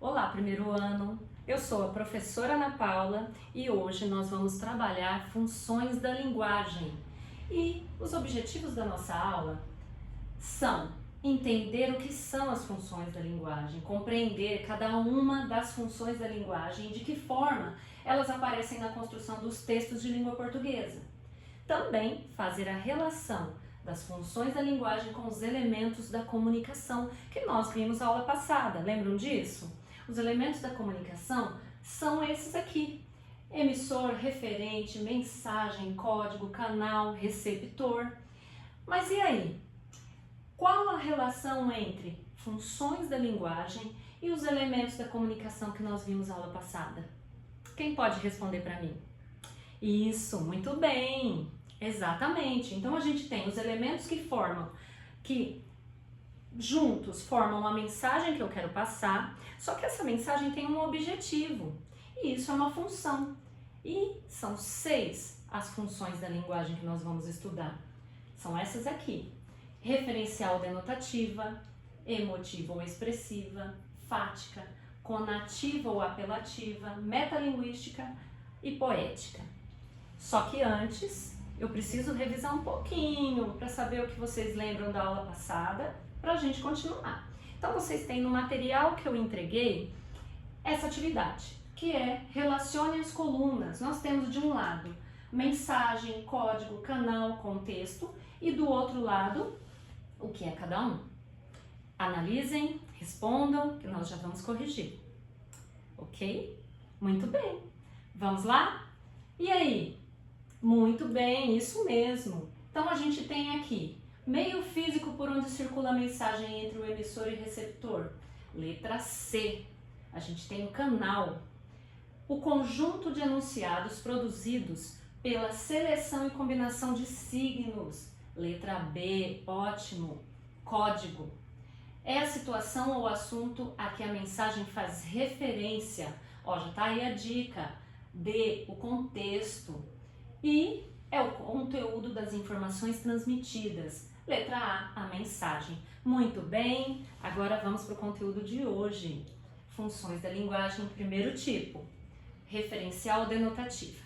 Olá, primeiro ano! Eu sou a professora Ana Paula e hoje nós vamos trabalhar funções da linguagem. E os objetivos da nossa aula são entender o que são as funções da linguagem, compreender cada uma das funções da linguagem e de que forma elas aparecem na construção dos textos de língua portuguesa. Também fazer a relação das funções da linguagem com os elementos da comunicação que nós vimos na aula passada. Lembram disso? Os elementos da comunicação são esses aqui: emissor, referente, mensagem, código, canal, receptor. Mas e aí? Qual a relação entre funções da linguagem e os elementos da comunicação que nós vimos na aula passada? Quem pode responder para mim? Isso, muito bem! Exatamente. Então a gente tem os elementos que juntos formam a mensagem que eu quero passar, só que essa mensagem tem um objetivo, e isso é uma função. E são 6 as funções da linguagem que nós vamos estudar. São essas aqui: referencial denotativa, emotiva ou expressiva, fática, conativa ou apelativa, metalinguística e poética. Só que antes, eu preciso revisar um pouquinho para saber o que vocês lembram da aula passada, para a gente continuar. Então, vocês têm no material que eu entreguei essa atividade, que é relacione as colunas. Nós temos de um lado mensagem, código, canal, contexto, e do outro lado, o que é cada um. Analisem, respondam, que nós já vamos corrigir. Ok? Muito bem. Vamos lá? E aí? Muito bem, isso mesmo. Então a gente tem aqui meio físico por onde circula a mensagem entre o emissor e receptor. Letra C. A gente tem o canal. O conjunto de enunciados produzidos pela seleção e combinação de signos. Letra B. Ótimo. Código. É a situação ou assunto a que a mensagem faz referência. Ó, já tá aí a dica. D. O contexto. E é o conteúdo das informações transmitidas. Letra A, a mensagem. Muito bem, agora vamos para o conteúdo de hoje. Funções da linguagem, primeiro tipo, referencial ou denotativa.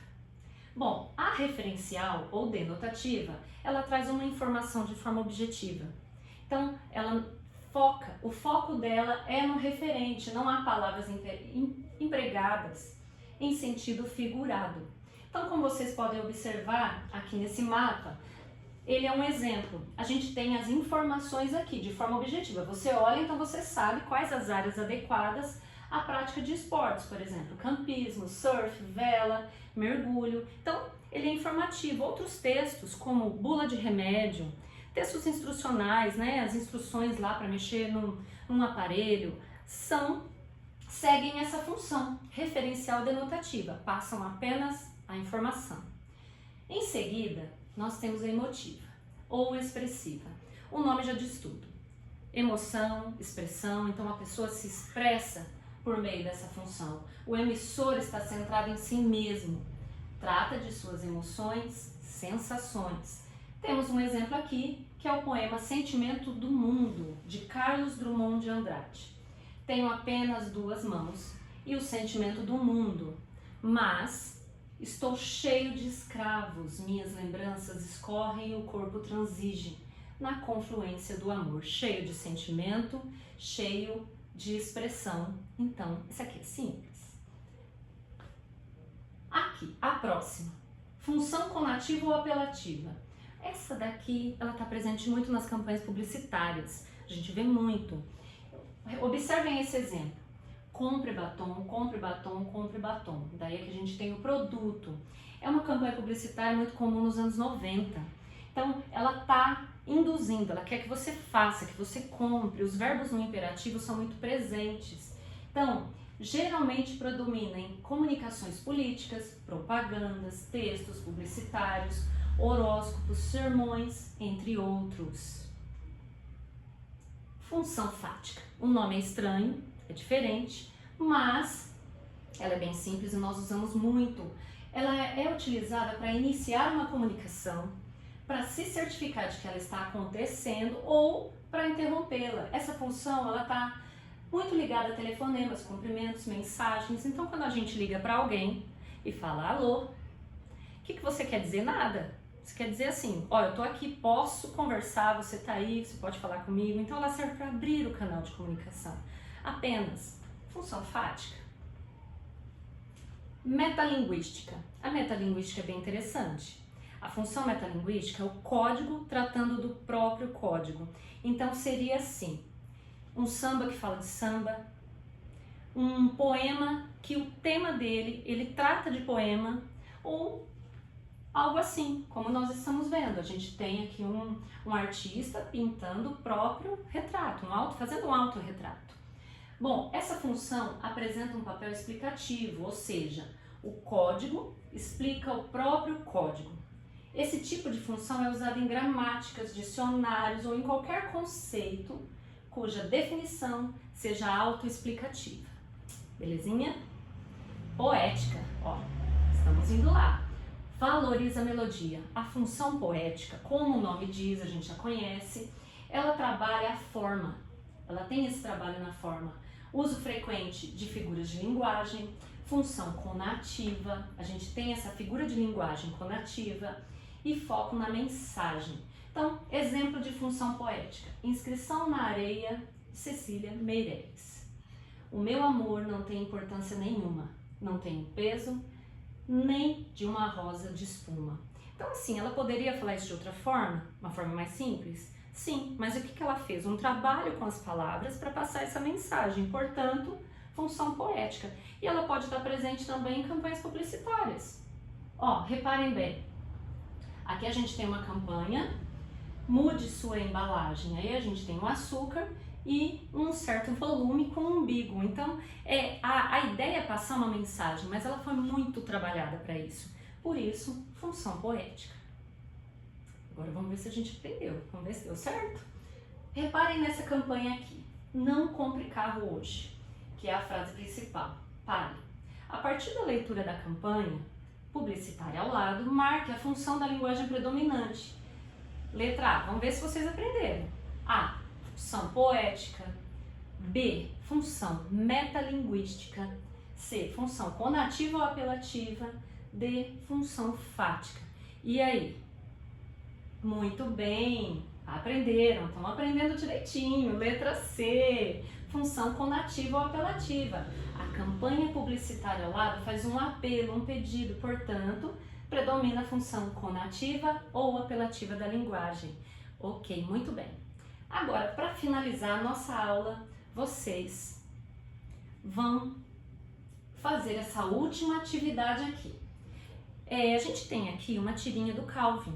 Bom, a referencial ou denotativa, ela traz uma informação de forma objetiva. Então, o foco dela é no referente, não há palavras empregadas em sentido figurado. Então, como vocês podem observar aqui nesse mapa, ele é um exemplo. A gente tem as informações aqui de forma objetiva. Você olha, então você sabe quais as áreas adequadas à prática de esportes, por exemplo, campismo, surf, vela, mergulho. Então, ele é informativo. Outros textos, como bula de remédio, textos instrucionais, né, as instruções lá para mexer num aparelho, seguem essa função referencial denotativa, passam apenas a informação. Em seguida, nós temos a emotiva ou expressiva. O nome já diz tudo. Emoção, expressão, então a pessoa se expressa por meio dessa função. O emissor está centrado em si mesmo, trata de suas emoções, sensações. Temos um exemplo aqui, que é o poema Sentimento do Mundo, de Carlos Drummond de Andrade. Tenho apenas 2 mãos e o sentimento do mundo, mas estou cheio de escravos, minhas lembranças escorrem e o corpo transige na confluência do amor, cheio de sentimento, cheio de expressão. Então, isso aqui é simples. Aqui, a próxima, função conativa ou apelativa. Essa daqui, ela está presente muito nas campanhas publicitárias, a gente vê muito. Observem esse exemplo. Compre batom, compre batom, compre batom. Daí é que a gente tem o produto. É uma campanha publicitária muito comum nos anos 90. Então, ela está induzindo, ela quer que você faça, que você compre. Os verbos no imperativo são muito presentes. Então, geralmente predomina em comunicações políticas, propagandas, textos publicitários, horóscopos, sermões, entre outros. Função fática. O nome é estranho, é diferente, mas ela é bem simples e nós usamos muito. Ela é utilizada para iniciar uma comunicação, para se certificar de que ela está acontecendo ou para interrompê-la. Essa função ela está muito ligada a telefonemas, cumprimentos, mensagens. Então, quando a gente liga para alguém e fala alô, o que você quer dizer? Nada. Você quer dizer assim, ó, eu tô aqui, posso conversar, você tá aí, você pode falar comigo. Então, ela serve para abrir o canal de comunicação. Apenas. Função fática. Metalinguística. A metalinguística é bem interessante. A função metalinguística é o código tratando do próprio código. Então, seria assim, um samba que fala de samba, um poema que o tema dele, ele trata de poema, ou algo assim, como nós estamos vendo. A gente tem aqui um artista pintando o próprio retrato, fazendo um autorretrato. Bom, essa função apresenta um papel explicativo, ou seja, o código explica o próprio código. Esse tipo de função é usado em gramáticas, dicionários ou em qualquer conceito cuja definição seja autoexplicativa. Belezinha? Poética, ó, estamos indo lá. Valoriza a melodia. A função poética, como o nome diz, a gente já conhece, ela trabalha a forma. Ela tem esse trabalho na forma. Uso frequente de figuras de linguagem, função conativa, a gente tem essa figura de linguagem conativa e foco na mensagem. Então, exemplo de função poética. Inscrição na areia, Cecília Meirelles. O meu amor não tem importância nenhuma, não tem peso nem de uma rosa de espuma. Então, assim, ela poderia falar isso de outra forma, uma forma mais simples? Sim, mas o que ela fez? Um trabalho com as palavras para passar essa mensagem, portanto, função poética. E ela pode estar presente também em campanhas publicitárias. Ó, reparem bem, aqui a gente tem uma campanha, mude sua embalagem, aí a gente tem um açúcar e um certo volume com um umbigo. Então, a ideia é passar uma mensagem, mas ela foi muito trabalhada para isso. Por isso, função poética. Agora vamos ver se a gente aprendeu, vamos ver se deu certo? Reparem nessa campanha aqui, não compre carro hoje, que é a frase principal, pare. A partir da leitura da campanha publicitária ao lado, marque a função da linguagem predominante. Letra A, vamos ver se vocês aprenderam. A, função poética. B, função metalinguística. C, função conativa ou apelativa. D, função fática. E aí? Muito bem, aprenderam, estão aprendendo direitinho. Letra C, função conativa ou apelativa. A campanha publicitária ao lado faz um apelo, um pedido, portanto, predomina a função conativa ou apelativa da linguagem. Ok, muito bem. Agora, para finalizar a nossa aula, vocês vão fazer essa última atividade aqui. A gente tem aqui uma tirinha do Calvin.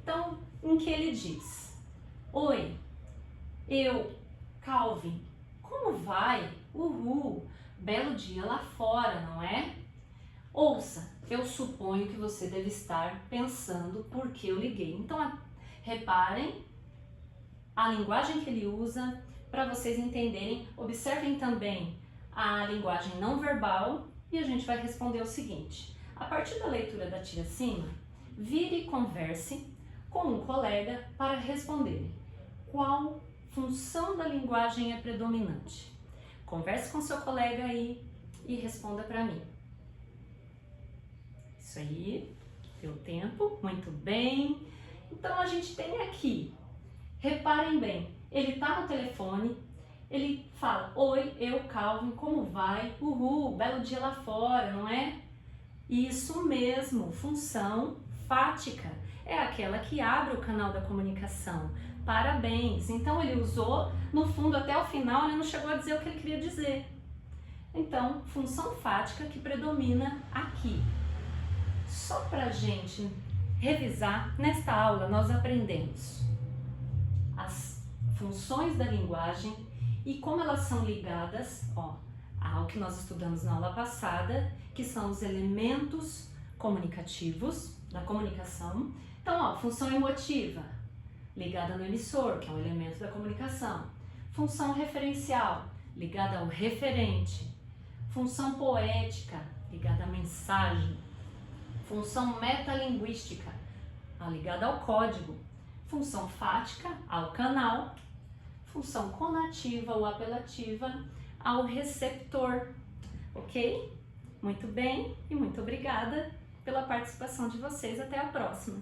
Então, em que ele diz: oi, eu, Calvin, como vai? Uhul, belo dia lá fora, não é? Ouça, eu suponho que você deve estar pensando por que eu liguei. Então, reparem a linguagem que ele usa para vocês entenderem. Observem também a linguagem não verbal e a gente vai responder o seguinte. A partir da leitura da tira acima, vire e converse com um colega para responder qual função da linguagem é predominante. Converse com seu colega aí e responda para mim. Isso aí, deu tempo, muito bem. Então a gente tem aqui, reparem bem, ele está no telefone, ele fala: oi, eu, Calvin, como vai? Uhul, belo dia lá fora, não é? Isso mesmo, função fática, é aquela que abre o canal da comunicação. Parabéns! Então ele usou, no fundo, até o final, ele não chegou a dizer o que ele queria dizer. Então, função fática que predomina aqui. Só para a gente revisar, nesta aula nós aprendemos as funções da linguagem e como elas são ligadas, ao que nós estudamos na aula passada, que são os elementos comunicativos da comunicação. Então, função emotiva, ligada no emissor, que é um elemento da comunicação. Função referencial, ligada ao referente. Função poética, ligada à mensagem. Função metalinguística, ligada ao código. Função fática, ao canal. função conativa ou apelativa ao receptor, ok? Muito bem e muito obrigada pela participação de vocês. Até a próxima!